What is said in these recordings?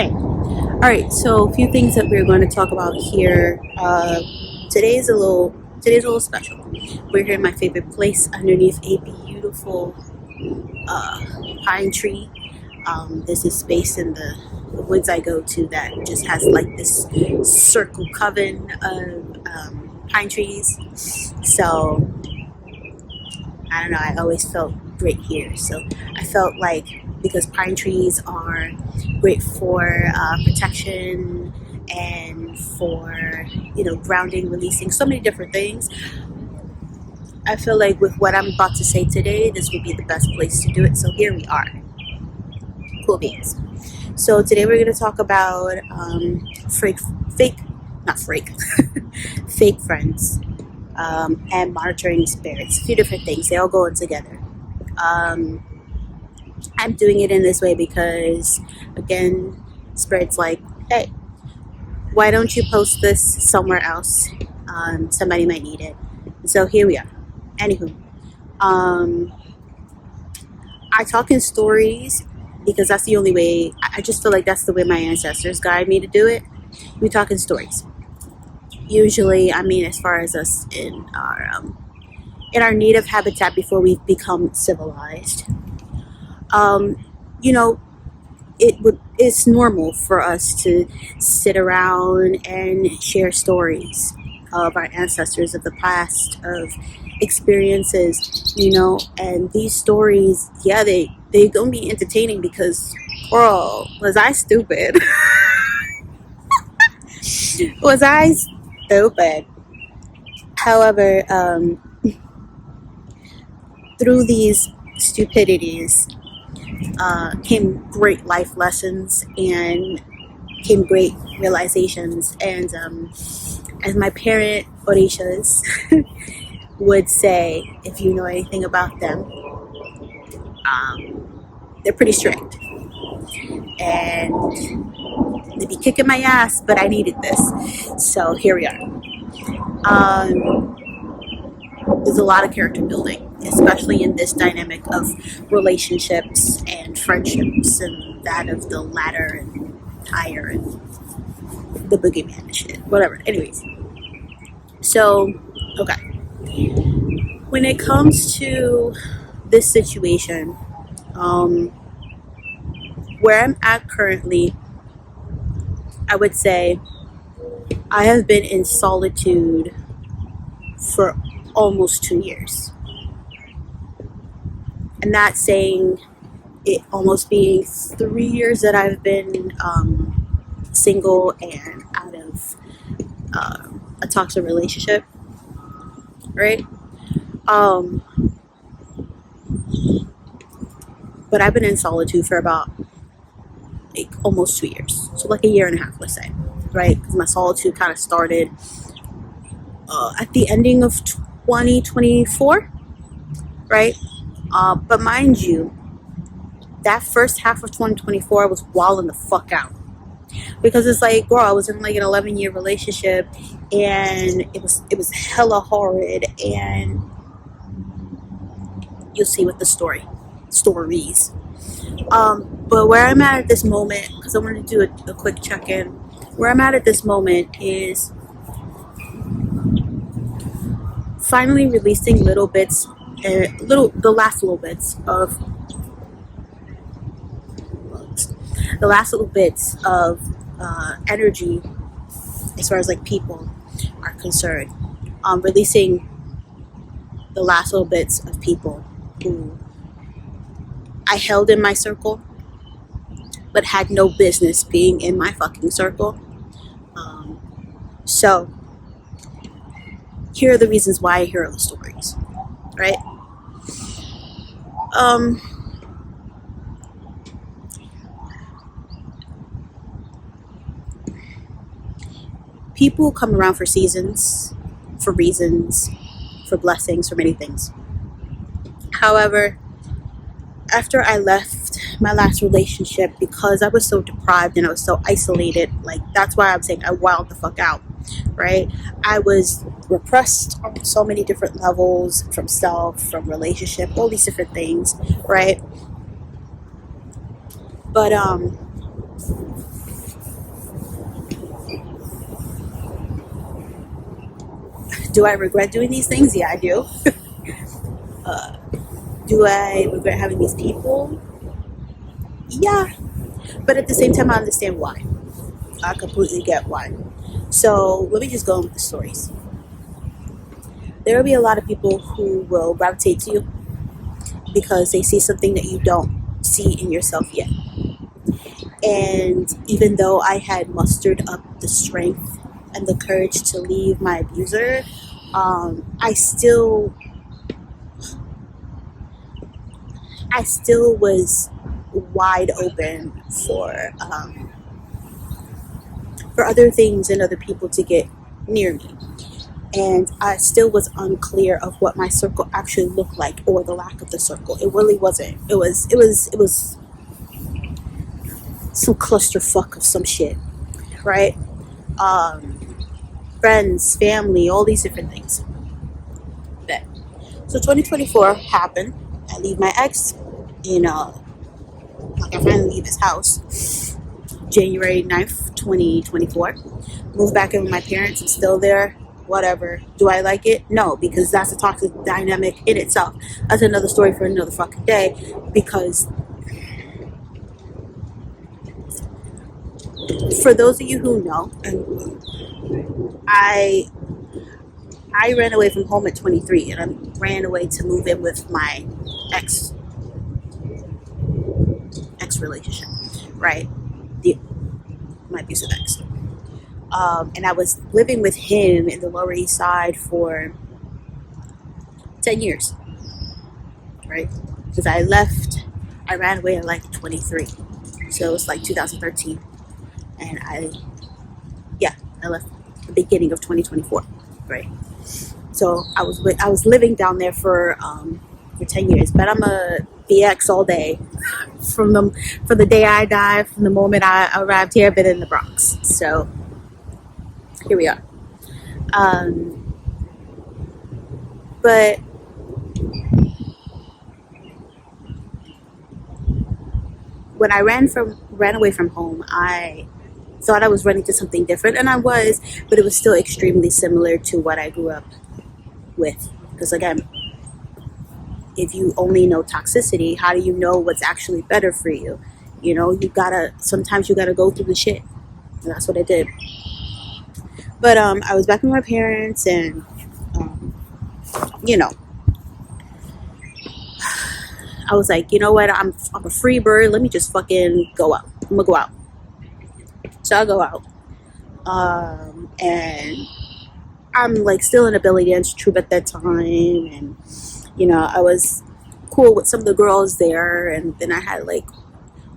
All right, so a few things that we're going to talk about here. Today's a little special. We're here in my favorite place underneath a beautiful pine tree. There's this space in the woods I go to that just has like this circle coven of pine trees. So I don't know, I always felt great here. So I felt like because pine trees are great for protection and for, grounding, releasing, so many different things. I feel like with what I'm about to say today, this would be the best place to do it. So here we are. Cool beans. So today we're going to talk about fake friends and monitoring spirits. A few different things. They all go in together. I'm doing it in this way because, again, Spirit's like, hey, why don't you post this somewhere else? Somebody might need it. So here we are. Anywho, I talk in stories because that's the only way. I just feel like that's the way my ancestors guide me to do it. We talk in stories. Usually, as far as us in our native habitat before we've become civilized. It's normal for us to sit around and share stories of our ancestors, of the past, of experiences, and these stories, yeah, they gonna be entertaining because, girl, was I stupid? Was I stupid? However, through these stupidities came great life lessons and came great realizations. And as my parent Orishas would say, if you know anything about them, they're pretty strict. And they'd be kicking my ass, but I needed this. So here we are. There's a lot of character building, especially in this dynamic of relationships and friendships and that of the ladder and higher and the boogeyman and shit, whatever. Anyways, so, okay. When it comes to this situation, where I'm at currently, I would say I have been in solitude for almost 2 years. And that's saying it almost being 3 years that I've been single and out of a toxic relationship, right? But I've been in solitude for about almost 2 years. So like a year and a half, let's say, right? Because my solitude kind of started at the ending of 2024, right? But mind you, that first half of 2024 I was wilding the fuck out, because it's like, girl, I was in like an 11-year relationship and it was hella horrid, and you'll see with the stories. But where I'm at this moment, because I wanted to do a quick check-in, where I'm at this moment is finally releasing little bits, the last little bits of energy as far as like people are concerned. Releasing the last little bits of people who I held in my circle but had no business being in my fucking circle. So here are the reasons why I hear the stories, right? People come around for seasons, for reasons, for blessings, for many things. However, after I left my last relationship, because I was so deprived and I was so isolated, like, that's why I'm saying I wilded the fuck out, right? I was repressed on so many different levels, from self, from relationship, all these different things, right? But Do I regret doing these things? Yeah, I do. uh, do I regret having these people? Yeah, but at the same time, I understand why. I completely get why. So let me just go with the stories. There will be a lot of people who will gravitate to you because they see something that you don't see in yourself yet. And even though I had mustered up the strength and the courage to leave my abuser, I still was wide open for other things and other people to get near me. And I still was unclear of what my circle actually looked like, or the lack of the circle. It really wasn't. It was some clusterfuck of some shit, right? Friends, family, all these different things. But, so 2024 happened. I leave my ex in like I finally leave his house January 9th, 2024. Move back in with my parents. I'm still there. Whatever. Do I like it? No, because that's a toxic dynamic in itself. That's another story for another fucking day. Because for those of you who know, I ran away from home at 23, and I ran away to move in with my ex relationship, right? My abusive ex. And I was living with him in the Lower East Side for 10 years, right? Because I ran away at like 23. So it was like 2013. And I left the beginning of 2024, right? So I was living down there for 10 years, but I'm a BX all day. From the day I died, from the moment I arrived here, I've been in the Bronx. So here we are. But when I ran away from home, I thought I was running to something different, and I was, but it was still extremely similar to what I grew up with. Because again, if you only know toxicity, how do you know what's actually better for you? You know, sometimes you gotta go through the shit. And that's what I did. But I was back with my parents, and I was like, you know what, I'm a free bird, let me just fucking go out. I'm gonna go out. So I go out. And I'm like still in a Billy Dance troupe at that time, and I was cool with some of the girls there, and then I had like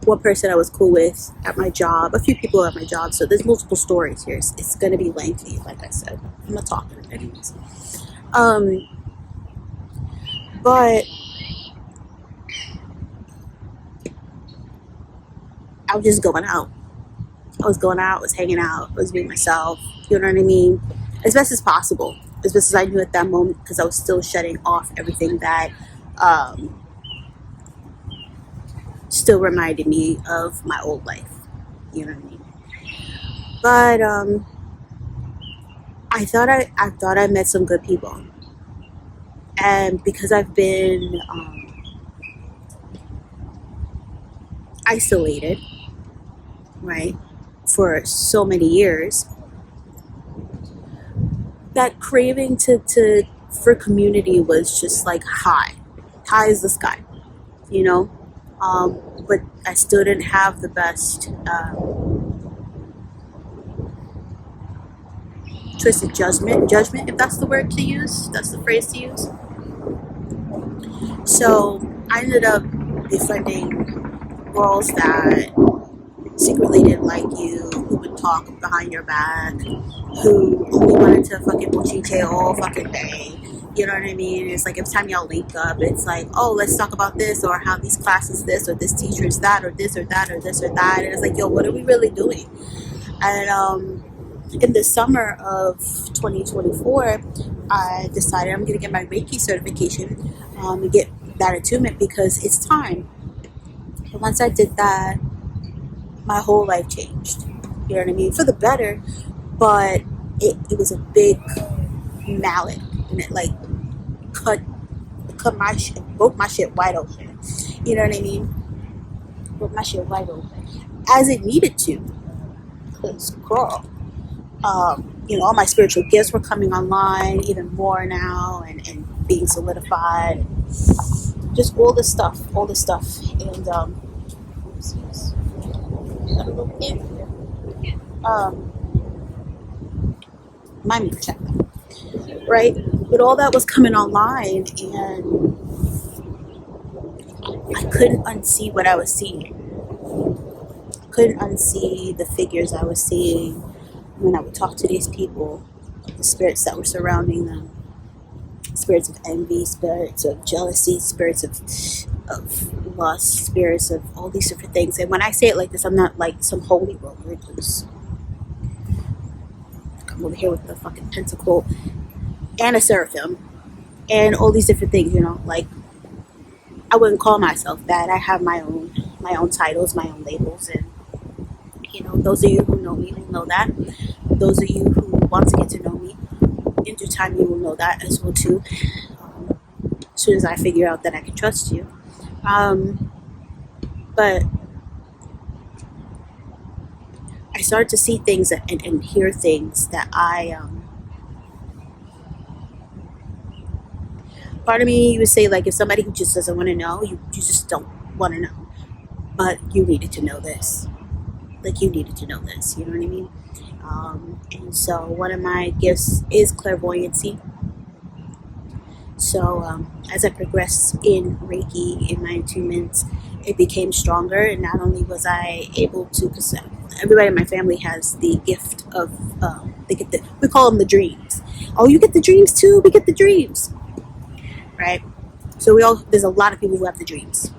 one person I was cool with at my job, a few people at my job. So there's multiple stories here. It's gonna be lengthy, like I said. I'm not talking anyways. But I was just going out. I was hanging out, I was being myself, you know what I mean? As best as possible, as best as I knew at that moment, because I was still shutting off everything that still reminded me of my old life, you know what I mean? But I thought I met some good people, and because I've been isolated, right, for so many years, that craving for community was just like high as the sky, but I still didn't have the best twisted judgment, if that's the word to use, that's the phrase to use. So I ended up befriending girls that secretly didn't like you, who would talk behind your back, who only wanted to fucking buchiche all fucking day. You know what I mean? It's like every time y'all link up, it's like, oh, let's talk about this, or how these classes this, or this teacher is that, or this or that, or this or that. And it's like, yo, what are we really doing? And in the summer of 2024, I decided I'm going to get my Reiki certification and get that attunement, because it's time. And once I did that, my whole life changed. You know what I mean? For the better, but it was a big mallet, and it like cut my shit, broke my shit wide open. You know what I mean? Broke my shit wide open, as it needed to. Cause girl, all my spiritual gifts were coming online even more now, and being solidified. Just all this stuff, and got a little kid here. Mind me to check that, right? But all that was coming online, and I couldn't unsee what I was seeing. I couldn't unsee the figures I was seeing when I would talk to these people, the spirits that were surrounding them, spirits of envy, spirits of jealousy, spirits of lust, spirits of all these different things. And when I say it like this, I'm not like some holy roller, because I'm over here with the fucking pentacle and a seraphim and all these different things, like I wouldn't call myself that. I have my own titles, my own labels, and those of you who know me will know that. Those of you who want to get to know me in due time, you will know that as well too. As soon as I figure out that I can trust you, but I started to see things and hear things that part of me would say, like, if somebody who just doesn't want to know, you just don't want to know, but you needed to know this. Like, you needed to know this, you know what I mean? And so one of my gifts is clairvoyancy. So as I progressed in Reiki, in my attunements, it became stronger. And not only was I able to, because everybody in my family has the gift of, we call them the dreams. Oh, you get the dreams too? We get the dreams, right? So there's a lot of people who have the dreams.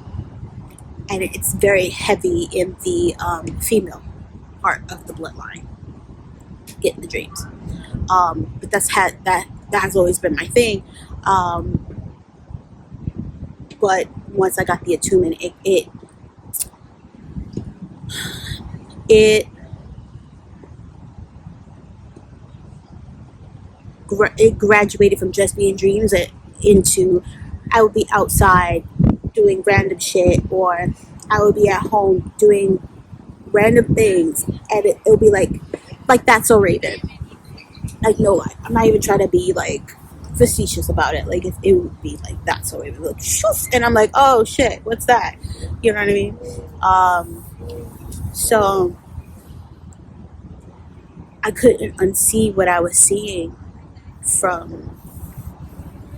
And it's very heavy in the female part of the bloodline, getting the dreams. But that has always been my thing. But once I got the attunement, it graduated from just being dreams into I would be outside doing random shit, or I would be at home doing random things, and it'll be like that's so Raven. Like, no lie, I'm not even trying to be like facetious about it. Like, if it would be like that's so Raven, like shoof, and I'm like, oh shit, what's that? You know what I mean? So I couldn't unsee what I was seeing from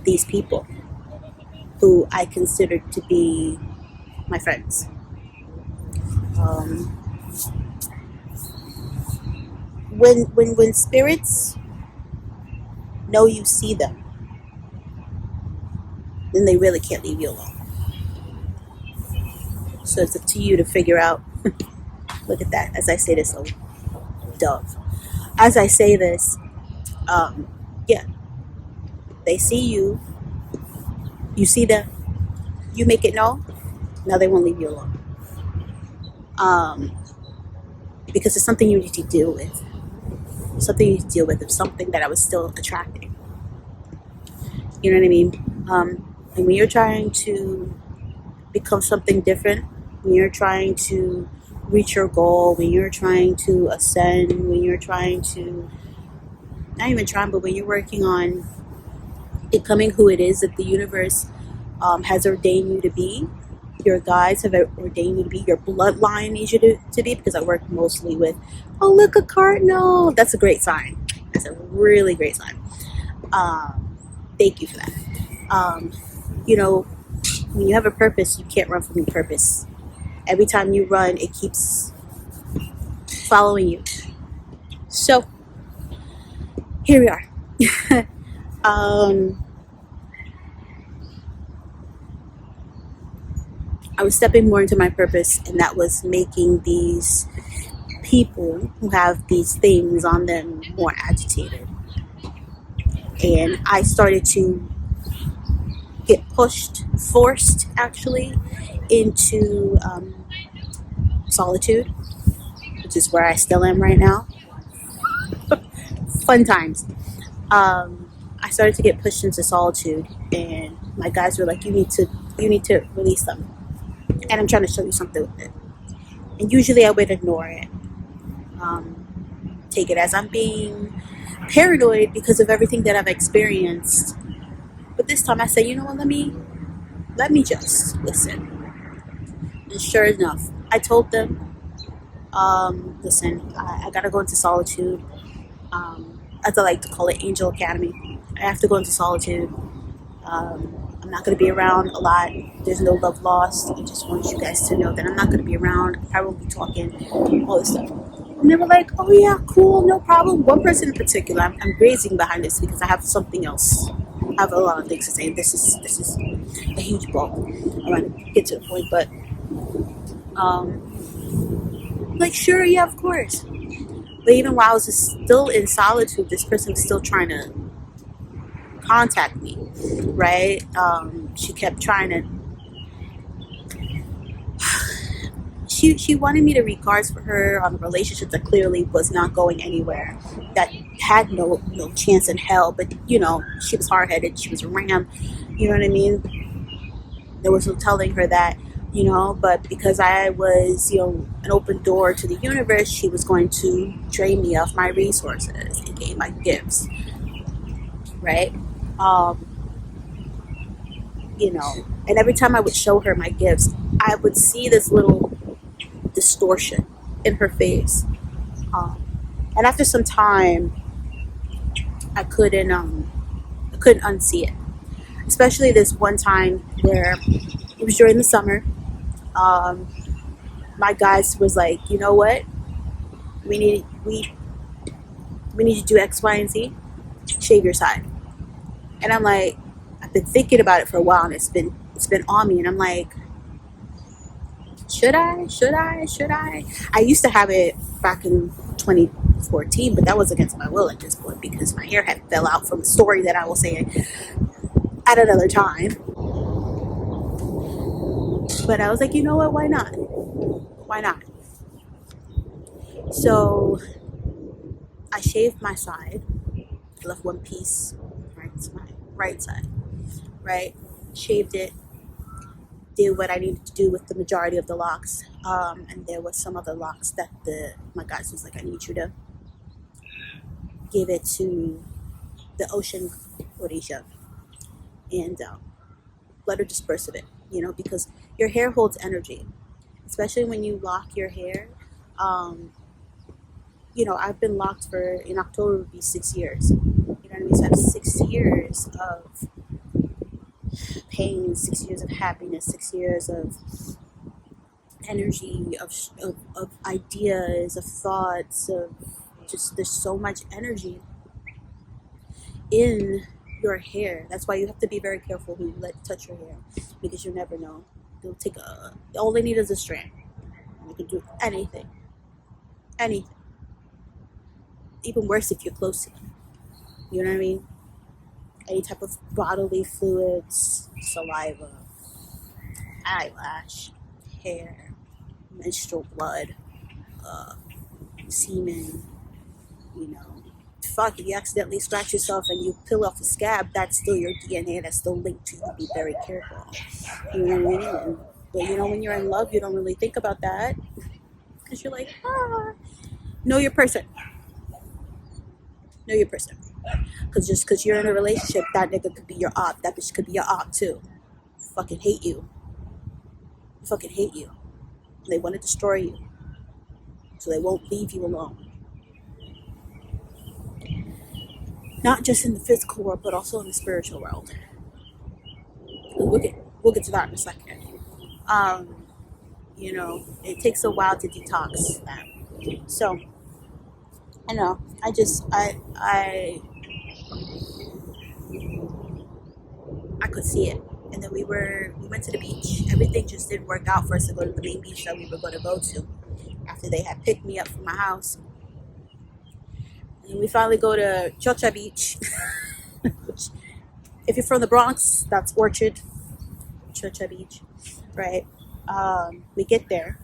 these people who I considered to be my friends. When spirits know you see them, then they really can't leave you alone. So it's up to you to figure out. Look at that. As I say this, dove. As I say this, yeah, they see you. You see them. You make it known. Now they won't leave you alone. Because it's something you need to deal with. Something you need to deal with. It's something that I was still attracting. You know what I mean? And when you're trying to become something different, when you're trying to reach your goal, when you're trying to ascend, when you're trying to, not even trying, but when you're working on becoming who it is that the universe has ordained you to be, your guides have ordained you to be, your bloodline needs you to be, because I work mostly with, oh, look, a cardinal. That's a great sign. That's a really great sign. Thank you for that. When you have a purpose, you can't run from your purpose. Every time you run, it keeps following you. So, here we are. I was stepping more into my purpose, and that was making these people who have these things on them more agitated. And I started to get forced actually, into solitude, which is where I still am right now. Fun times. I started to get pushed into solitude, and my guys were like, you need to release them, and I'm trying to show you something with it. And usually I would ignore it, take it as I'm being paranoid because of everything that I've experienced. But this time I said, you know what, let me just listen. And sure enough, I told them, listen, I gotta go into solitude. As I like to call it, Angel Academy. I have to go into solitude. I'm not going to be around a lot. There's no love lost. I just want you guys to know that I'm not going to be around. I won't be talking, all this stuff. And they were like, oh yeah, cool, no problem. One person in particular, I'm grazing behind this because I have something else. I have a lot of things to say. This is a huge bulk. I'm going to get to the point, but like, sure, yeah, of course. But even while I was still in solitude, this person was still trying to contact me, right? She kept trying to. She wanted me to read cards for her on a relationship that clearly was not going anywhere, that had no chance in hell. But you know, she was hard headed. She was a ram. You know what I mean? There was no telling her that. You know, but because I was, an open door to the universe, she was going to drain me of my resources, aka my gifts, right? Um, and every time I would show her my gifts, I would see this little distortion in her face. Um, and after some time, I couldn't unsee it. Especially this one time where it was during the summer. Um, my guys was like, you know what? We need to do X, Y, and Z. Shave your side. And I'm like, I've been thinking about it for a while, and it's been on me, and I'm like, should I? I used to have it back in 2014, but that was against my will at this point because my hair had fell out from a story that I will say at another time. But I was like, you know what? Why not? Why not? So I shaved my side. I left one piece, right? It's my right side, right? Shaved it. Did what I needed to do with the majority of the locks. And there was some other locks that my guys was like, I need you to give it to the ocean Orisha and let her disperse of it, because your hair holds energy, especially when you lock your hair. I've been locked in October would be 6 years. You know what I mean? So I have 6 years of pain, 6 years of happiness, 6 years of energy, of ideas, of thoughts, of just, there's so much energy in your hair. That's why you have to be very careful who you let touch your hair, because you never know. They'll take all they need is a strand. You can do anything. Even worse if you're close to them. You know what I mean? Any type of bodily fluids, saliva, eyelash, hair, menstrual blood, semen, fuck, if you accidentally scratch yourself and you peel off a scab, that's still your DNA, that's still linked to you. Be very careful. You know what I mean? But when you're in love, you don't really think about that because you're like, know your person. Know your person. Because just because you're in a relationship, that nigga could be your op. That bitch could be your op too. Fucking hate you. Fucking hate you. They want to destroy you. So they won't leave you alone. Not just in the physical world, but also in the spiritual world. We'll get to that in a second. It takes a while to detox that. So, I know. I could see it. And then we went to the beach. Everything just didn't work out for us to go to the main beach that we were going to go to after they had picked me up from my house. And we finally go to Chocha Beach, which, if you're from the Bronx, that's Orchard, Chocha Beach, right? We get there,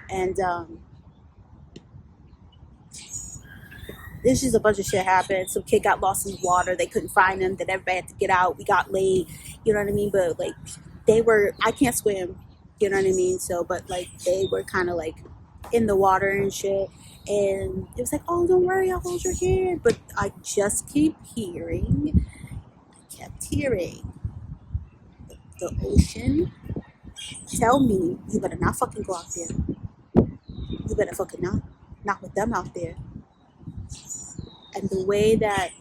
and This just a bunch of shit happened. Some kid got lost in the water. They couldn't find him. Then everybody had to get out. We got late. You know what I mean? But like, I can't swim. You know what I mean? So, but like, they were kind of like in the water and shit. And it was like, oh, don't worry, I'll hold your hand. But I just kept hearing the ocean tell me, you better not fucking go out there. You better fucking not with them out there. And the way that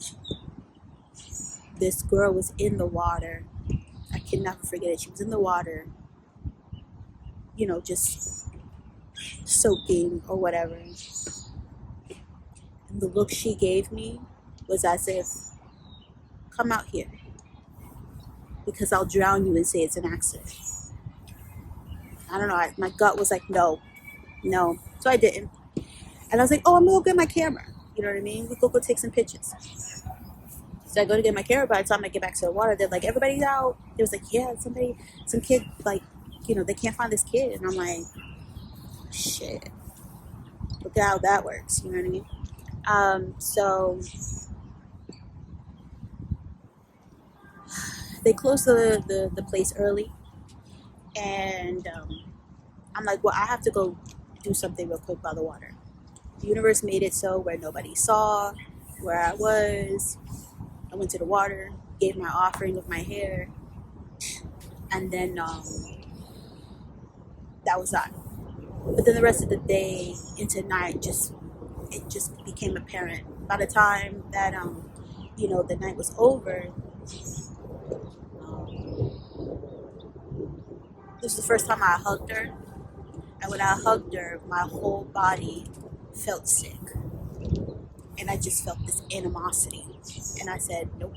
this girl was in the water, I can never forget it. She was in the water, you know, just soaking or whatever. And the look she gave me was as if, come out here, because I'll drown you and say it's an accident. I don't know. My gut was like, no. So I didn't. And I was like, oh, I'm going to go get my camera. You know what I mean? We go take some pictures. So I go to get my camera. By the time I get back to the water, they're like, everybody's out. It was like, yeah, some kid, like, you know, they can't find this kid. And I'm like, shit. Look at how that works. You know what I mean? So they closed the place early. And I'm like, well, I have to go do something real quick by the water. The universe made it so where nobody saw where I was. I went to the water, gave my offering of my hair, and then that was that. But then the rest of the day into night, it just became apparent. By the time that the night was over, this was the first time I hugged her, and when I hugged her, my whole body felt sick. And I just felt this animosity. And I said, nope.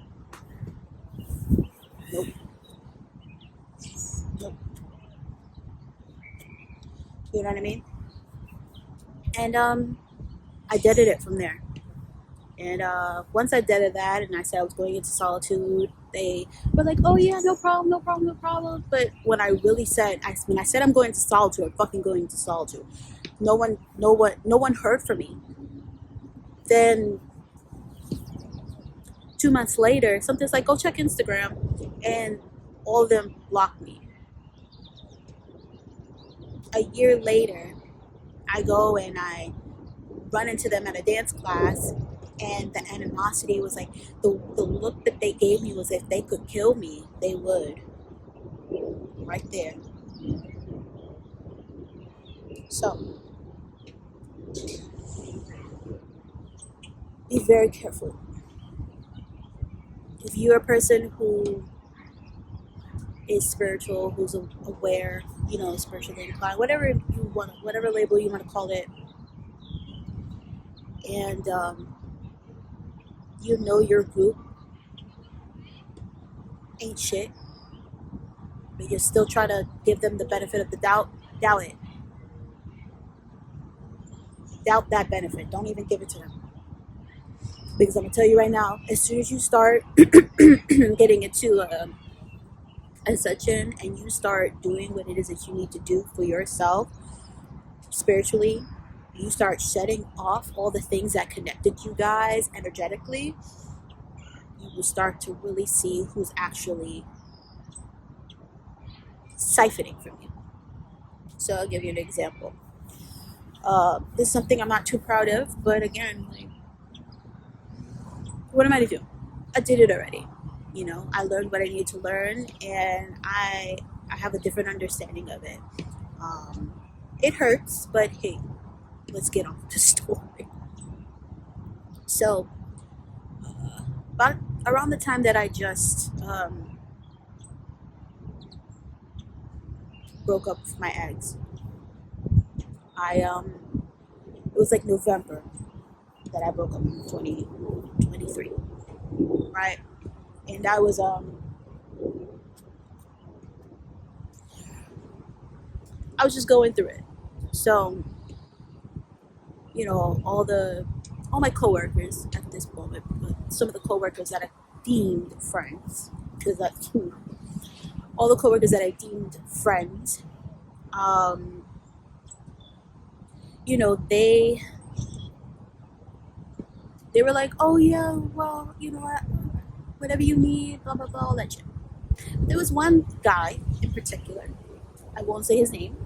You know what I mean? And I deaded it from there. And once I deaded that and I said I was going into solitude, they were like, oh yeah, no problem. But when I really said, when I said I'm going to solitude, I'm fucking going to solitude. No one heard from me. Then 2 months later, something's like, go check Instagram, and all of them blocked me. A year later, I go and I run into them at a dance class, and the animosity was like, the look that they gave me was if they could kill me, they would. Right there. So, be very careful. If you're a person who is spiritual, who's aware, spiritually inclined, whatever label you want to call it, and your group ain't shit, but you still try to give them the benefit of the doubt it. Doubt that benefit. Don't even give it to them. Because I'm going to tell you right now, as soon as you start getting into a session and you start doing what it is that you need to do for yourself spiritually, you start shutting off all the things that connected you guys energetically, you will start to really see who's actually siphoning from you. So I'll give you an example. This is something I'm not too proud of, but again, what am I to do? I did it already. I learned what I needed to learn, and I have a different understanding of it. It hurts, but hey, let's get on with the story. So, about around the time that I just broke up with my ex, it was like November that I broke up in 2023, right? And I was just going through it. So, all my coworkers at this moment, but some of the coworkers that I deemed friends, because that's all the coworkers that I deemed friends, They were like, oh yeah, well, you know what, whatever you need, blah blah blah, all that shit. There was one guy in particular. I won't say his name.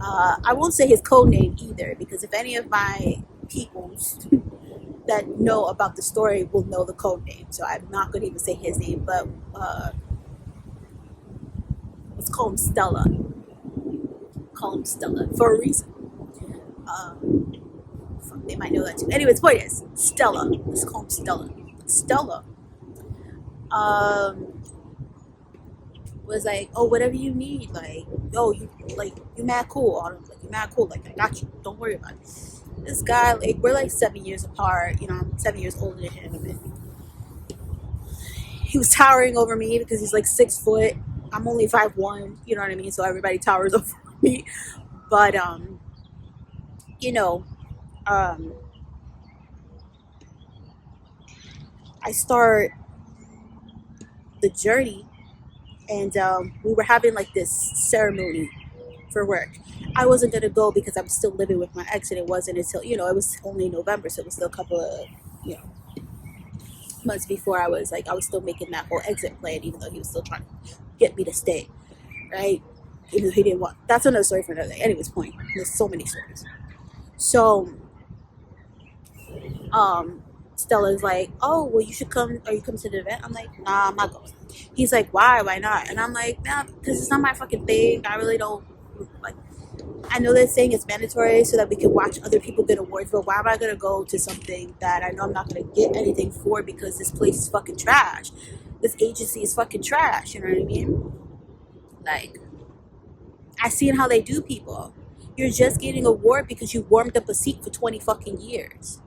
I won't say his code name either, because if any of my peoples that know about the story will know the code name, so I'm not going to even say his name. But let's call him Stella. Call him Stella for a reason. Um, they might know that too. Anyways, point is Stella. Let's call him Stella. Stella um, was like, oh, whatever you need, like, oh, you mad cool, Autumn. Like, you mad cool. Like, I got you. Don't worry about it. This guy, like, we're like 7 years apart. You know, I'm 7 years older than him. And he was towering over me because he's like 6 foot. I'm only 5'1". You know what I mean? So everybody towers over me. But you know, um, I start the journey, and we were having like this ceremony for work. I wasn't gonna go because I'm still living with my ex, and it wasn't until, you know, it was only November, so it was still a couple of, you know, months before I was still making that whole exit plan, even though he was still trying to get me to stay, right? Even though he didn't want. That's another story for another day. Anyways, point. There's so many stories. So, um, Stella's like, oh, well, you should come. Are you coming to the event? I'm like, nah, I'm not going. He's like, why? Why not? And I'm like, nah, because it's not my fucking thing. I really don't like. I know they're saying it's mandatory so that we can watch other people get awards, but why am I gonna go to something that I know I'm not gonna get anything for because this place is fucking trash? This agency is fucking trash. You know what I mean? Like, I seen how they do people. You're just getting an award because you warmed up a seat for 20 fucking years.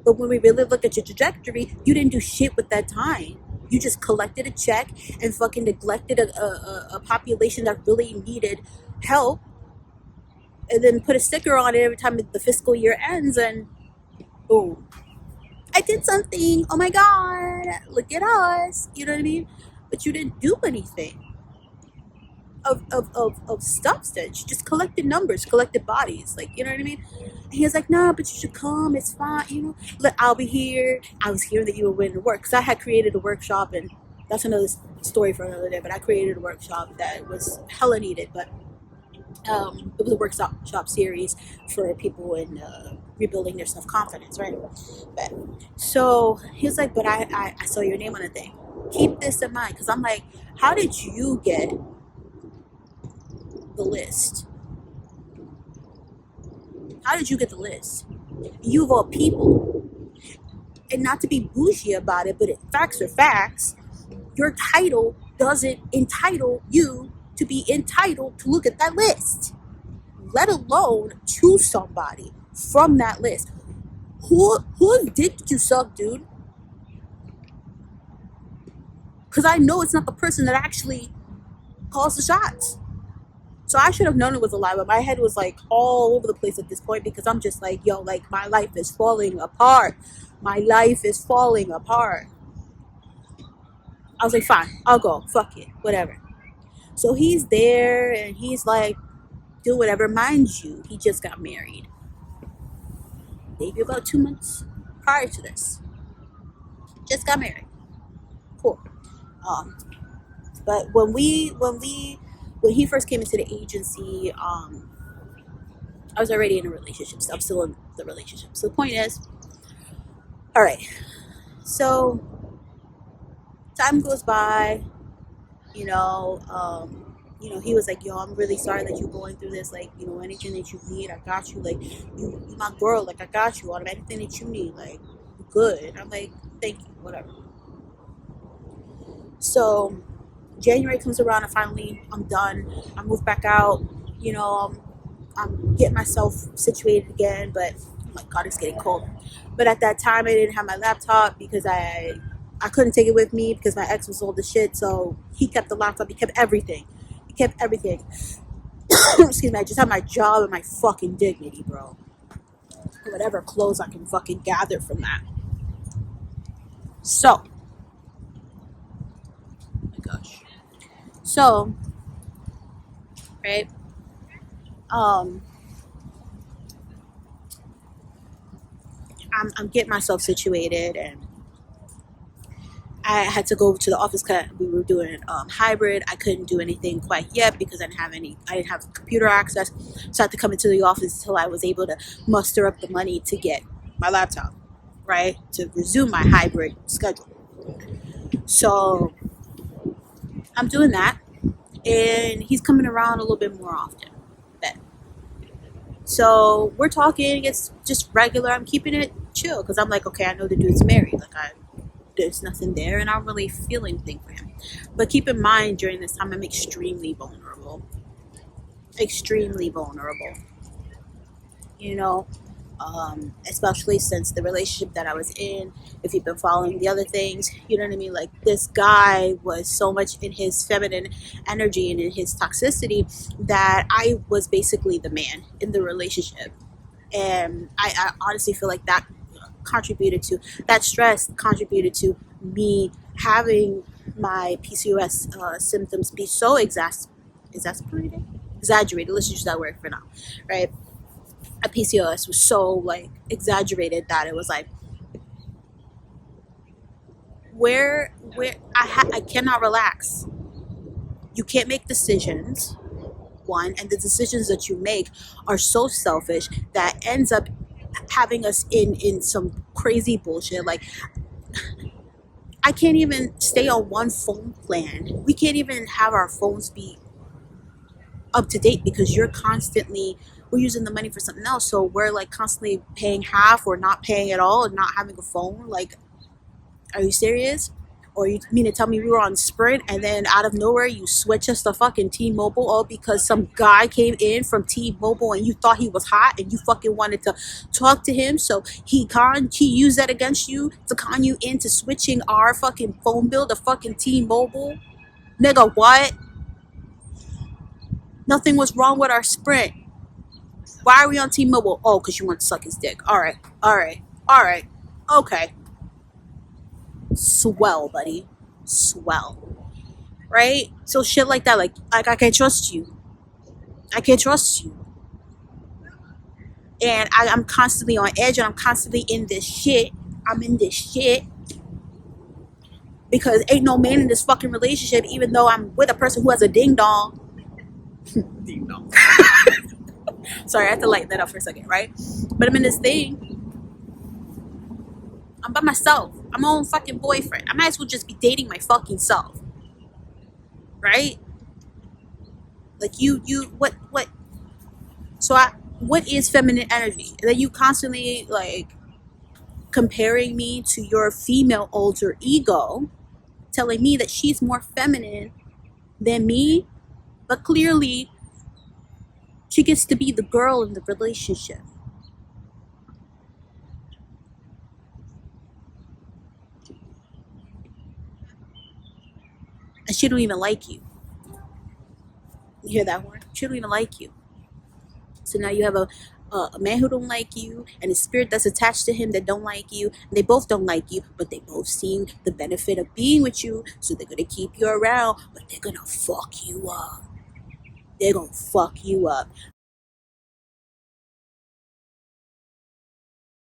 But when we really look at your trajectory, you didn't do shit with that time. You just collected a check and fucking neglected a population that really needed help, and then put a sticker on it every time the fiscal year ends, and boom, I did something. Oh my God, look at us. You know what I mean? But you didn't do anything of substance. You just collected numbers, collected bodies. Like, you know what I mean? And he was like, nah, but you should come. It's fine. You know, look, I'll be here. I was hearing that you were willing to work. Because I had created a workshop, and that's another story for another day. But I created a workshop that was hella needed. But it was a workshop series for people in rebuilding their self-confidence, right? But, so he was like, but I saw your name on the thing. Keep this in mind. Because I'm like, how did you get the list? How did you get the list? You of all people. And not to be bougie about it, but facts are facts. Your title doesn't entitle you to be entitled to look at that list, let alone choose somebody from that list. Whose dick did you suck, dude? Because I know it's not the person that actually calls the shots. So I should have known it was a lie, but my head was like all over the place at this point, because I'm just like, yo, like, my life is falling apart. My life is falling apart. I was like, fine, I'll go. Fuck it, whatever. So he's there and he's like, do whatever. Mind you, he just got married. Maybe about 2 months prior to this. Just got married. Cool. But when he first came into the agency, I was already in a relationship. So I'm still in the relationship. So the point is, all right. So time goes by. You know, he was like, yo, I'm really sorry that you're going through this. Like, you know, anything that you need, I got you. Like, you my girl. Like, I got you. Anything that you need, like, good. And I'm like, thank you, whatever. So January comes around, and finally I'm done. I move back out. You know, I'm getting myself situated again, but oh my God, it's getting cold. But at that time, I didn't have my laptop because I couldn't take it with me because my ex was old as shit. So he kept the laptop. He kept everything. Excuse me. I just had my job and my fucking dignity, bro. Whatever clothes I can fucking gather from that. So, oh my gosh. So, right. I'm getting myself situated, and I had to go to the office because we were doing hybrid. I couldn't do anything quite yet because I didn't have computer access. So I had to come into the office until I was able to muster up the money to get my laptop, right? To resume my hybrid schedule. So I'm doing that, and he's coming around a little bit more often. So we're talking. It's just regular. I'm keeping it chill because I'm like, okay, I know the dude's married. There's nothing there, and I don't really feel anything for him. But keep in mind, during this time, I'm extremely vulnerable. Extremely vulnerable. You know, especially since the relationship that I was in. If you've been following the other things, you know what I mean? Like, this guy was so much in his feminine energy and in his toxicity that I was basically the man in the relationship. And I honestly feel like that contributed to that stress contributed to me having my PCOS symptoms be so exasperated, exaggerated. Let's use that word for now, right? A PCOS was so like exaggerated that it was like where I cannot relax. You can't make decisions. One, and the decisions that you make are so selfish that ends up having us in some crazy bullshit. Like, I can't even stay on one phone plan. We can't even have our phones be up to date because we're using the money for something else. So we're like constantly paying half or not paying at all and not having a phone. Like, are you serious? Or you mean to tell me we were on Sprint and then out of nowhere you switch us to fucking T-Mobile all because some guy came in from T-Mobile and you thought he was hot and you fucking wanted to talk to him, so he used that against you to con you into switching our fucking phone bill to fucking T-Mobile? Nigga, what? Nothing was wrong with our Sprint. Why are we on T-Mobile? Oh, because you want to suck his dick. Alright. Okay. Swell, buddy. Swell. Right? So shit like that, like I can't trust you. I can't trust you. And I'm constantly on edge and I'm constantly in this shit. I'm in this shit. Because ain't no man in this fucking relationship, even though I'm with a person who has a ding dong. Ding dong. Sorry, I had to lighten that up for a second, right? But I'm in this thing. I'm by myself. I'm my own fucking boyfriend. I might as well just be dating my fucking self. Right? Like what? So what is feminine energy? That you constantly like comparing me to your female alter ego, telling me that she's more feminine than me, but clearly she gets to be the girl in the relationship. And she don't even like you. You hear that word? She don't even like you. So now you have a man who don't like you and a spirit that's attached to him that don't like you. And they both don't like you, but they both see the benefit of being with you. So they're going to keep you around, but they're going to fuck you up. They're going to fuck you up.